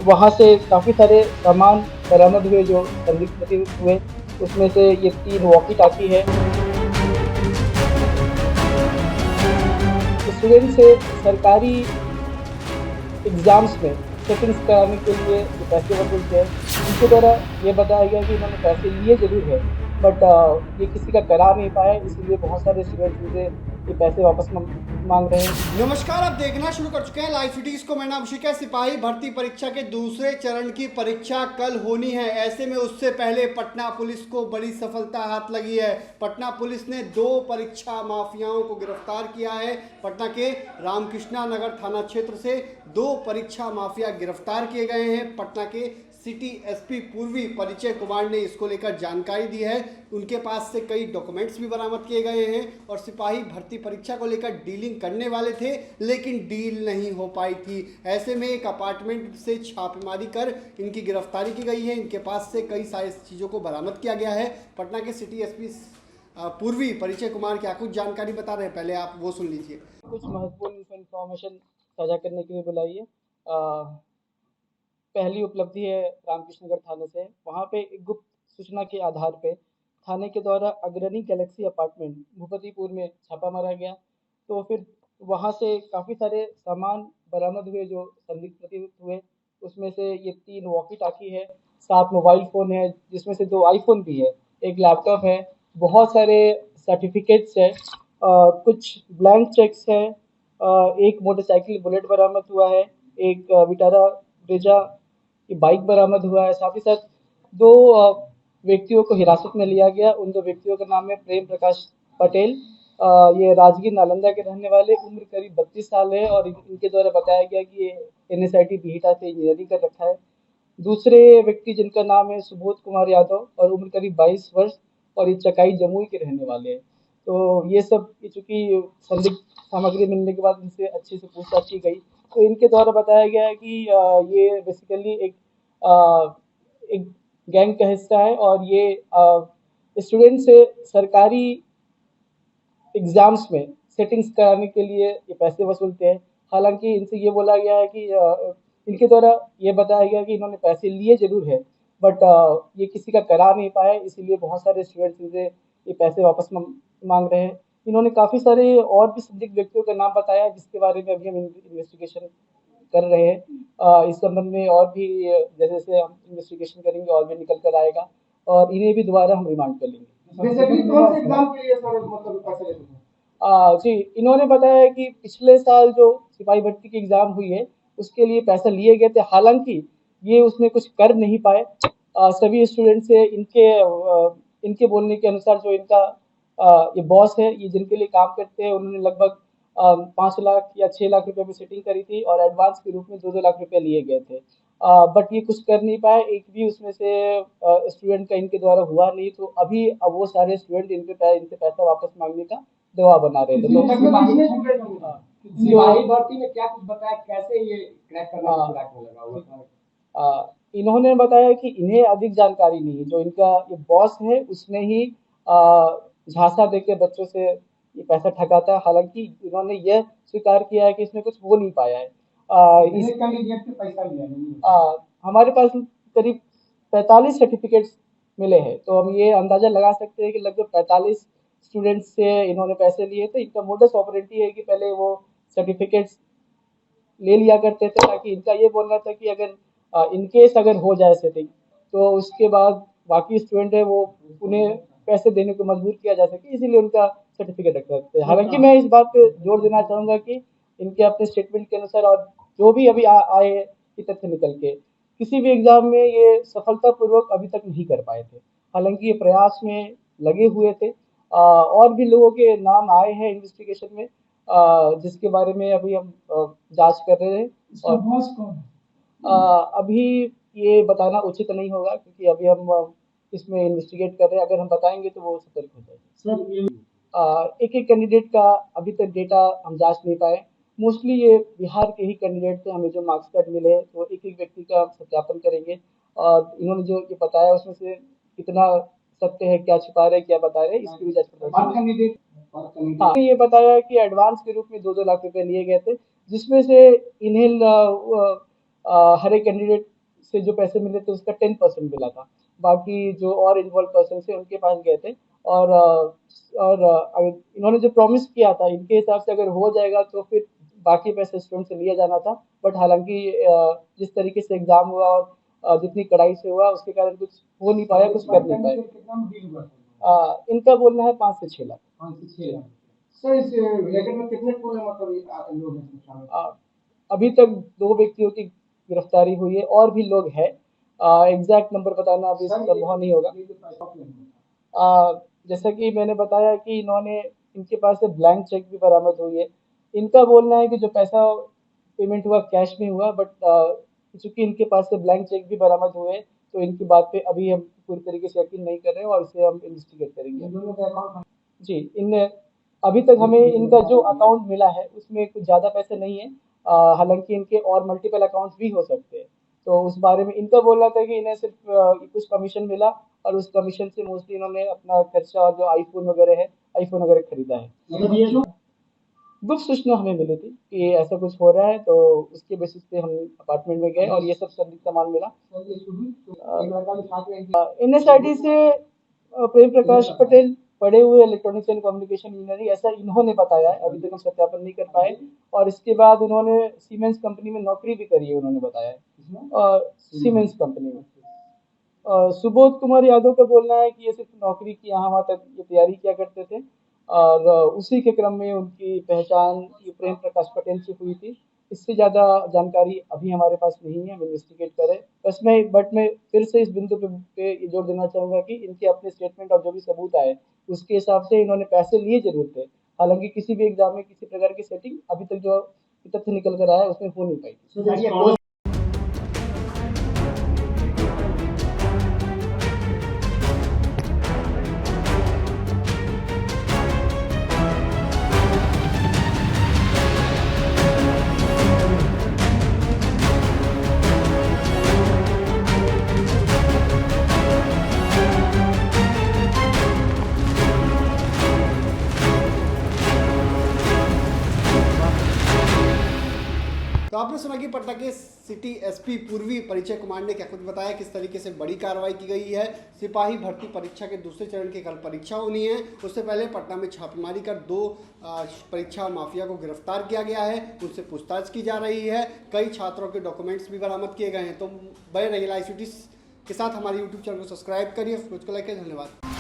वहाँ से काफ़ी सारे सामान बरामद हुए जो संदिग्ध प्रतीत हुए। उसमें से ये 3 वॉकी टॉकी है। स्टूडेंट से सरकारी एग्ज़ाम्स में सेटिंग्स कराने के लिए ये पैसे वसूलते हैं। इनके द्वारा ये बताया गया कि इन्होंने पैसे लिए ज़रूर है, बट ये किसी का करा नहीं पाए, इसीलिए बहुत सारे स्टूडेंट्स इनसे ये पैसे वापस मांग रहे हैं। नमस्कार, आप देखना शुरू कर चुके हैं लाइव सिटीज को। मैं नाम अभिषेक है। सिपाही भर्ती परीक्षा के दूसरे चरण की परीक्षा कल होनी है। ऐसे में उससे पहले पटना पुलिस को बड़ी सफलता हाथ लगी है। पटना पुलिस ने 2 परीक्षा माफियाओं को गिरफ्तार किया है। पटना के रामकृष्णा नगर थाना क्षेत्र से 2 परीक्षा माफिया गिरफ्तार किए गए हैं। पटना के सिटी एसपी पूर्वी परिचय कुमार ने इसको लेकर जानकारी दी है। उनके पास से कई डॉक्यूमेंट्स भी बरामद किए गए हैं और सिपाही भर्ती परीक्षा को लेकर डीलिंग करने वाले थे, लेकिन डील नहीं हो पाई थी। ऐसे में एक अपार्टमेंट से छापेमारी कर इनकी गिरफ्तारी की गई है। इनके पास से कई सारी चीज़ों को बरामद किया गया है। पटना के सिटी एसपी पूर्वी परिचय कुमार क्या कुछ जानकारी बता रहे हैं, पहले आप वो सुन लीजिए। कुछ महत्वपूर्ण इन्फॉर्मेशन साझा करने के लिए बुलाई है। पहली उपलब्धि है रामकृष्ण नगर थाने से। वहाँ पे एक गुप्त सूचना के आधार पे थाने के द्वारा अग्रणी गैलेक्सी अपार्टमेंट भूपतिपुर में छापा मारा गया। तो फिर वहाँ से काफ़ी सारे सामान बरामद हुए जो संदिग्ध प्रतीत हुए। उसमें से ये 3 वॉकी टाकी है, 7 मोबाइल फ़ोन है, जिसमें से 2 आईफ़ोन भी है, एक लैपटॉप है, बहुत सारे सर्टिफिकेट्स है, कुछ ब्लैंक चेक्स है, एक मोटरसाइकिल बुलेट बरामद हुआ है, एक विटारा ब्रेजा की बाइक बरामद हुआ है। साथ ही साथ 2 व्यक्तियों को हिरासत में लिया गया। उन 2 व्यक्तियों का नाम है प्रेम प्रकाश पटेल। ये राजगीर नालंदा के रहने वाले, उम्र करीब 32 साल है और इनके द्वारा बताया गया कि ये एनएसआईटी बिहटा से इंजीनियरिंग कर रखा है। दूसरे व्यक्ति जिनका नाम है सुबोध कुमार यादव और उम्र करीब 22 वर्ष और ये चकाई जमुई के रहने वाले हैं। तो ये सब चूँकि संदिग्ध सामग्री मिलने के बाद इनसे अच्छे से पूछताछ की गई, तो इनके द्वारा बताया गया है कि ये बेसिकली एक गैंग का हिस्सा है और ये स्टूडेंट से सरकारी एग्जाम्स में सेटिंग्स कराने के लिए ये पैसे वसूलते हैं। हालांकि इनसे ये बोला गया है कि इनके द्वारा ये बताया गया कि इन्होंने पैसे लिए जरूर है, बट ये किसी का करा नहीं पाए, इसीलिए बहुत सारे स्टूडेंट्स इनसे ये पैसे वापस मांग रहे हैं। इन्होंने काफ़ी सारे और भी संदिग्ध व्यक्तियों का नाम बताया, जिसके बारे में अभी हम इन्वेस्टिगेशन कर रहे हैं। इस संबंध में और भी जैसे जैसे हम इन्वेस्टिगेशन करेंगे और भी निकल कर आएगा और इन्हें भी दोबारा हम रिमांड कर लेंगे। बेसिकली कौन से एग्जाम के लिए सर मतलब पैसे लेते हैं? जी, इन्होंने बताया कि पिछले साल जो सिपाही भर्ती की एग्ज़ाम हुई है, उसके लिए पैसे लिए गए थे। हालाँकि ये उसमें कुछ कर नहीं पाए। सभी स्टूडेंट से इनके बोलने के अनुसार जो इनका ये बॉस है, ये जिनके लिए काम करते हैं, उन्होंने लगभग 5 लाख या 6 लाख रुपए में सेटिंग करी थी और एडवांस के रूप में 2-2 लाख रुपए लिए गए थे। बट ये कुछ कर नहीं पाए, एक भी उसमें से स्टूडेंट का इनके द्वारा हुआ नहीं, तो अभी अब वो सारे स्टूडेंट इनसे पैसा वापस माँगने का दबाव बना रहे थे। सिपाही भर्ती में क्या कुछ बताया, कैसे ये क्रैक करने में क्रैक में लगा हुआ था? इन्होंने बताया कि इन्हें अधिक जानकारी नहीं है। जो इनका ये बॉस है, उसने ही झांसा देके बच्चों से ये पैसा ठगाता है। हालांकि इन्होंने यह स्वीकार किया है कि इसमें कुछ हो नहीं पाया है। इस कैंडिडेट से पैसा लिया नहीं। हमारे पास करीब 45 सर्टिफिकेट्स मिले हैं, तो हम ये अंदाजा लगा सकते हैं कि लगभग 45 स्टूडेंट्स से इन्होंने पैसे लिए थे। इनका मोडस ऑपरेंडी है कि पहले वो सर्टिफिकेट्स ले लिया करते थे, ताकि इनका ये बोलना था कि अगर इनकेस अगर हो जाए सेटिंग, तो उसके बाद बाकी स्टूडेंट है वो उन्हें पैसे देने को मजबूर किया जा सके, इसीलिए उनका सर्टिफिकेट रखते हैं। हालांकि मैं इस बात पे जोर देना चाहूंगा कि इनके अपने स्टेटमेंट के अनुसार और जो भी अभी आए ये तथ्य निकल के, किसी भी एग्जाम में ये सफलतापूर्वक अभी तक नहीं कर पाए थे। हालांकि ये प्रयास में लगे हुए थे। और भी लोगों के नाम आए हैं इन्वेस्टिगेशन में, जिसके बारे में अभी हम जांच कर रहे हैं। इसका बॉस कौन है? अभी ये बताना उचित नहीं होगा, क्योंकि अभी हम इसमें इन्वेस्टिगेट कर रहे हैं। अगर हम बताएंगे तो वो सतर्क हो जाएगा। सर ये एक एक कैंडिडेट का अभी तक डेटा हम जांच नहीं पाए। मोस्टली ये बिहार के ही कैंडिडेट थे। हमें जो मार्क्स कार्ड मिले तो एक एक व्यक्ति का सत्यापन करेंगे और इन्होंने जो ये बताया उसमें से कितना सत्य है, क्या छुपा रहे, क्या बता रहे, इसकी भी जांच पड़ताल। हाँ, ये बताया कि एडवांस के रूप में 2-2 लाख रुपए लिए गए थे, जिसमें से इन्हें हर एक कैंडिडेट से जो पैसे मिले थे उसका 10% मिला था। बाकी जो और इन्वॉल्व पर्सन थे उनके पास गए थे और इन्होंने जो प्रॉमिस किया था इनके हिसाब से अगर हो जाएगा तो फिर बाकी पैसे स्टूडेंट से लिया जाना था। बट हालांकि जिस तरीके से एग्जाम हुआ और जितनी कड़ाई से हुआ उसके कारण कुछ हो नहीं पाया, कुछ कर नहीं पाए। कितना में डील हुआ? इनका बोलना है 5 से 6 लाख। 5 से 6 लाख। सर इस रैकेट में कितने पूरे मतलब लोग हैं शामिल? अभी तक 2 व्यक्तियों की गिरफ्तारी हुई है और भी लोग हैं। एग्जैक्ट नंबर बताना अभी संभव नहीं होगा। जैसा कि मैंने बताया कि इन्होंने इनके पास से ब्लैंक चेक भी बरामद हुई है। इनका बोलना है कि जो पैसा पेमेंट हुआ कैश में हुआ, बट चूंकि इनके पास से ब्लैंक चेक भी बरामद हुए हैं तो इनकी बात पे अभी हम पूरी तरीके से यकीन नहीं कर रहे हैं और इसे हम इन्वेस्टिगेट करेंगे। इन दोनों का अकाउंट जी, इन अभी तक हमें इनका जो अकाउंट मिला है उसमें कुछ ज़्यादा पैसे नहीं है। हालांकि इनके और मल्टीपल अकाउंट्स भी हो सकते हैं। तो उस बारे में इनका बोलना था कि इन्हें सिर्फ कुछ कमीशन मिला और उस कमीशन से मोस्टली इन्होंने अपना खर्चा और जो आईफोन वगैरह खरीदा है। मतलब ये लोग गुप्त सूचना हमें मिली थी कि ऐसा कुछ हो रहा है, तो उसके बेसिस पे हम अपार्टमेंट में गए और ये सब संदिग्ध सामान मिला। ये शुरू एक लड़का भी साथ में एनएसआईटी से प्रेम प्रकाश पटेल पढ़े हुए इलेक्ट्रॉनिक्स एंड कम्युनिकेशन इंजीनियरिंग, ऐसा इन्होंने बताया है। अभी तक हम सत्यापन नहीं कर पाए। और इसके बाद उन्होंने सीमेंस कंपनी में नौकरी भी करी है, उन्होंने बताया है। सीमेंस कंपनी में सुबोध कुमार यादव का बोलना है कि ये सिर्फ नौकरी की यहाँ वहाँ तक ये तैयारी किया करते थे और उसी के क्रम में उनकी पहचान ये प्रेम प्रकाश पटेल से हुई थी। इससे ज़्यादा जानकारी अभी हमारे पास नहीं है, हम इन्वेस्टिगेट करें। मैं फिर से इस बिंदु पे ये जोर देना चाहूँगा कि इनके अपने स्टेटमेंट और जो भी सबूत आए उसके हिसाब से इन्होंने पैसे लिए जरूर थे। हालांकि किसी भी एग्जाम में किसी प्रकार की सेटिंग अभी तक जो तथ्य निकल कर आया है उसमें हो नहीं पाई। तो आपने सुना कि पटना के सिटी एसपी पूर्वी परिचय कुमार ने क्या कुछ बताया, किस तरीके से बड़ी कार्रवाई की गई है। सिपाही भर्ती परीक्षा के दूसरे चरण की कल परीक्षा होनी है। उससे पहले पटना में छापेमारी कर 2 परीक्षा माफिया को गिरफ्तार किया गया है, उनसे पूछताछ की जा रही है। कई छात्रों के डॉक्यूमेंट्स भी बरामद किए गए हैं। तो बने रहिए लाइव सिटीज के साथ, हमारे यूट्यूब चैनल को सब्सक्राइब करिए, उसको लाइक करिए। धन्यवाद।